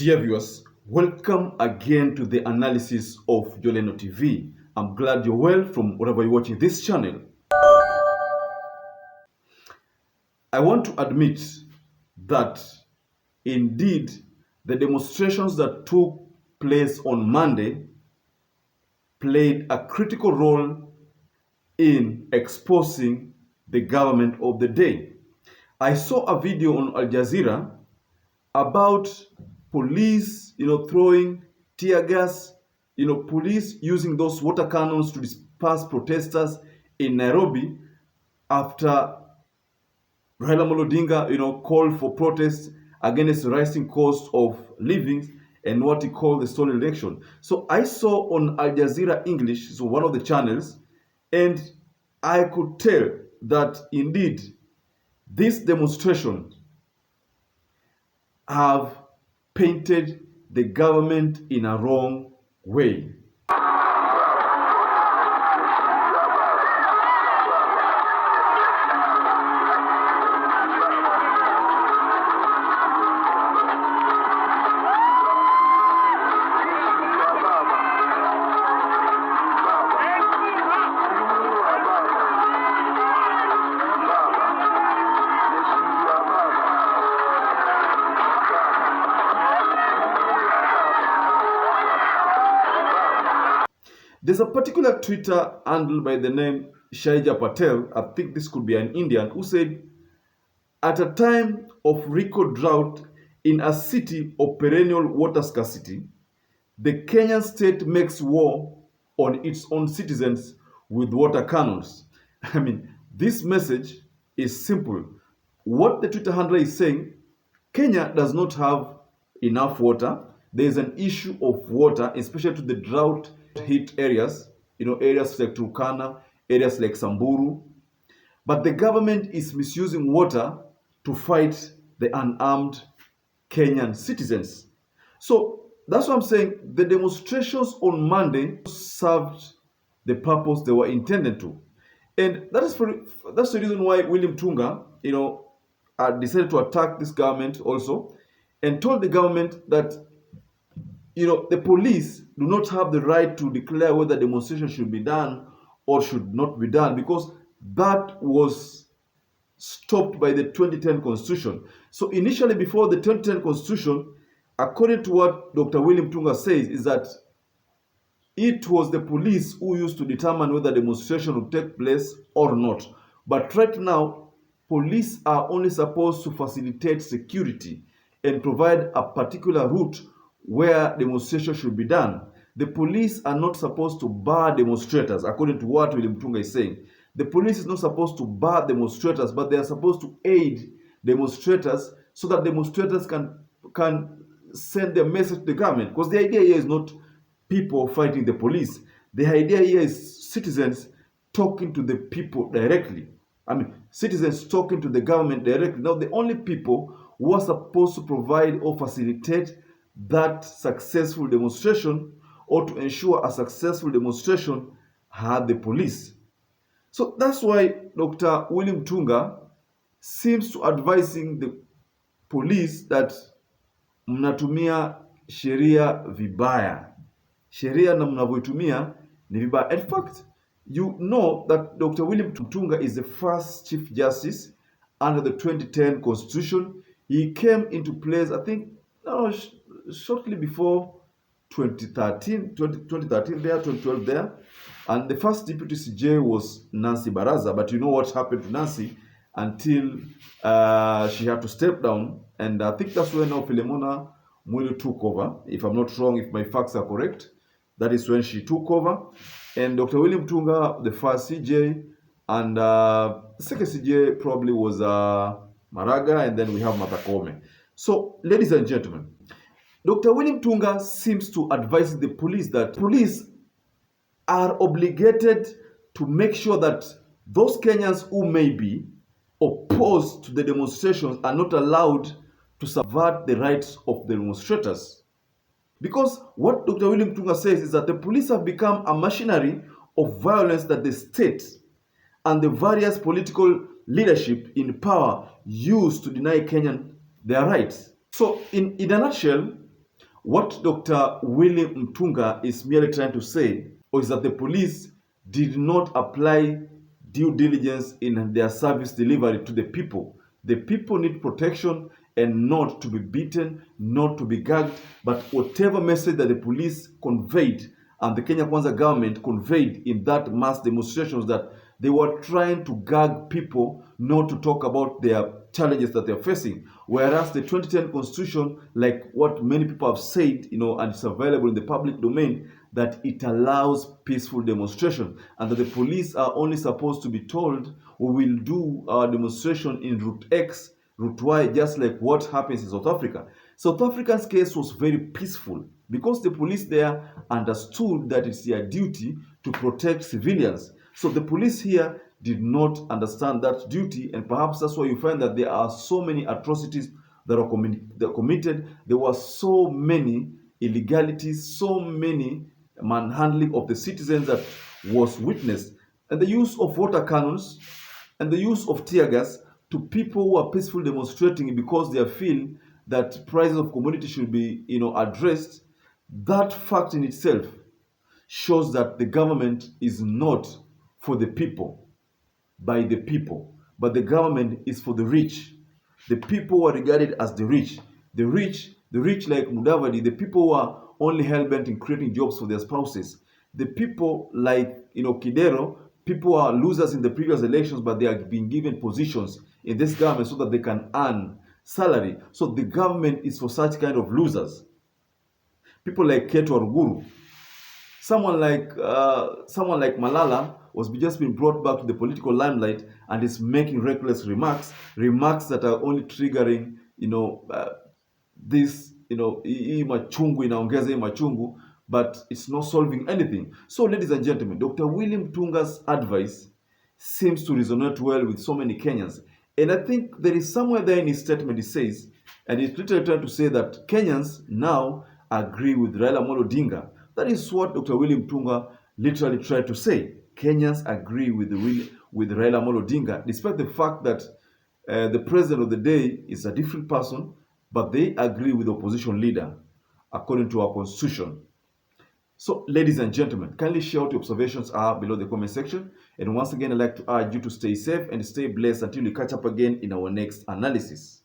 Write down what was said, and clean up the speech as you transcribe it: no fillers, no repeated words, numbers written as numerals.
Dear viewers, welcome again to the analysis of YOLENO TV. I'm glad you're well from wherever you're watching this channel. I want to admit that indeed the demonstrations that took place on Monday played a critical role in exposing the government of the day. I saw a video on Al Jazeera about police, throwing tear gas, police using those water cannons to disperse protesters in Nairobi after Raila Odinga, called for protests against the rising cost of living and what he called the stolen election. So I saw on Al Jazeera English, so one of the channels, and I could tell that indeed this demonstration have painted the government in a wrong way. There's a particular Twitter handle by the name Shaija Patel, I think this could be an Indian, who said, at a time of record drought in a city of perennial water scarcity, the Kenyan state makes war on its own citizens with water cannons. I mean, this message is simple. What the Twitter handler is saying, Kenya does not have enough water. There is an issue of water, especially to the drought hit areas, areas like Turkana, areas like Samburu. But the government is misusing water to fight the unarmed Kenyan citizens. So that's what I'm saying. The demonstrations on Monday served the purpose they were intended to. And that's the reason why William Tunga, decided to attack this government also and told the government that the police do not have the right to declare whether demonstration should be done or should not be done, because that was stopped by the 2010 Constitution. So initially, before the 2010 Constitution, according to what Dr. William Tunga says, is that it was the police who used to determine whether demonstration would take place or not. But right now, police are only supposed to facilitate security and provide a particular route where demonstration should be done. The police are not supposed to bar demonstrators, according to what William Tunga is saying. The police is not supposed to bar demonstrators, but they are supposed to aid demonstrators so that demonstrators can send their message to the government. Because the idea here is not people fighting the police. The idea here is citizens talking to the people directly. Citizens talking to the government directly. Now, the only people who are supposed to provide or facilitate that successful demonstration or to ensure a successful demonstration are the police. So that's why Dr. William Tunga seems to advising the police that mnatumia sheria vibaya. Sheria na mnavyoitumia ni vibaya. In fact, you know that Dr. William Tunga is the first Chief Justice under the 2010 Constitution. He came into place, I think, shortly before 2013 there, 2012 there. And the first deputy CJ was Nancy Baraza. But you know what happened to Nancy until she had to step down. And I think that's when now Philemona Mwilu took over. If I'm not wrong, if my facts are correct, that is when she took over. And Dr. William Tunga, the first CJ, and the second CJ probably was Maraga, and then we have Matakome. So, ladies and gentlemen, Dr. William Tunga seems to advise the police that police are obligated to make sure that those Kenyans who may be opposed to the demonstrations are not allowed to subvert the rights of the demonstrators. Because what Dr. William Tunga says is that the police have become a machinery of violence that the state and the various political leadership in power use to deny Kenyan their rights. So in a nutshell, What Dr. Willy Mtunga is merely trying to say is that the police did not apply due diligence in their service delivery to the people. The people need protection and not to be beaten, not to be gagged, but whatever message that the police conveyed and the Kenya Kwanza government conveyed in that mass demonstrations, that they were trying to gag people not to talk about their challenges that they're facing. Whereas the 2010 constitution, like what many people have said, and it's available in the public domain, that it allows peaceful demonstration, and that the police are only supposed to be told, we will do our demonstration in route X, route Y, just like what happens in South Africa. South Africa's case was very peaceful because the police there understood that it's their duty to protect civilians. So the police here did not understand that duty, and perhaps that's why you find that there are so many atrocities that are committed. There were so many illegalities, so many manhandling of the citizens that was witnessed, and the use of water cannons and the use of tear gas to people who are peacefully demonstrating because they feel that prices of commodity should be addressed. That fact in itself shows that the government is not for the people, by the people, but the government is for the rich. The people are regarded as the rich. The rich like Mudavadi, the people who are only hell-bent in creating jobs for their spouses. The people like Kidero, people are losers in the previous elections, but they are being given positions in this government so that they can earn salary. So the government is for such kind of losers. People like Ketu Aruguru, someone like Malala was just being brought back to the political limelight and is making reckless remarks that are only triggering this hii machungu inaongeza hii machungu, but it's not solving anything. So ladies and gentlemen, Dr. William Tunga's advice seems to resonate well with so many Kenyans, and I think there is somewhere there in his statement he says, and he's literally trying to say that Kenyans now agree with Raila Amolo Odinga. That is what Dr. William Tunga literally tried to say. Kenyans agree with Raila Amolo Odinga, despite the fact that the president of the day is a different person, but they agree with the opposition leader, according to our constitution. So, ladies and gentlemen, kindly share what your observations are below the comment section. And once again, I'd like to urge you to stay safe and stay blessed until we catch up again in our next analysis.